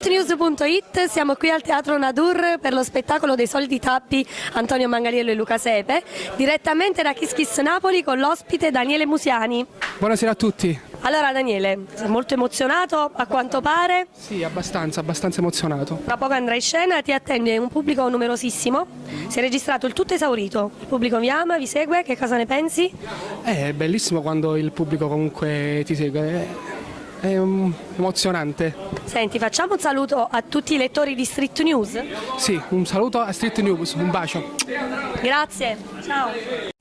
Streetnews.it, siamo qui al Teatro Nadur per lo spettacolo dei Soliti Tappi Antonio Mangaliello e Luca Sepe, direttamente da Kiss Kiss Napoli con l'ospite Daniele Musiani. Buonasera a tutti. Allora Daniele, sei molto emozionato a quanto pare? Sì, abbastanza emozionato. Tra poco andrai in scena, ti attende un pubblico numerosissimo, si è registrato il tutto esaurito, il pubblico vi ama, vi segue, che cosa ne pensi? È bellissimo quando il pubblico comunque ti segue, è emozionante. Senti, facciamo un saluto a tutti i lettori di Street News. Sì, un saluto a Street News, un bacio. Grazie, ciao.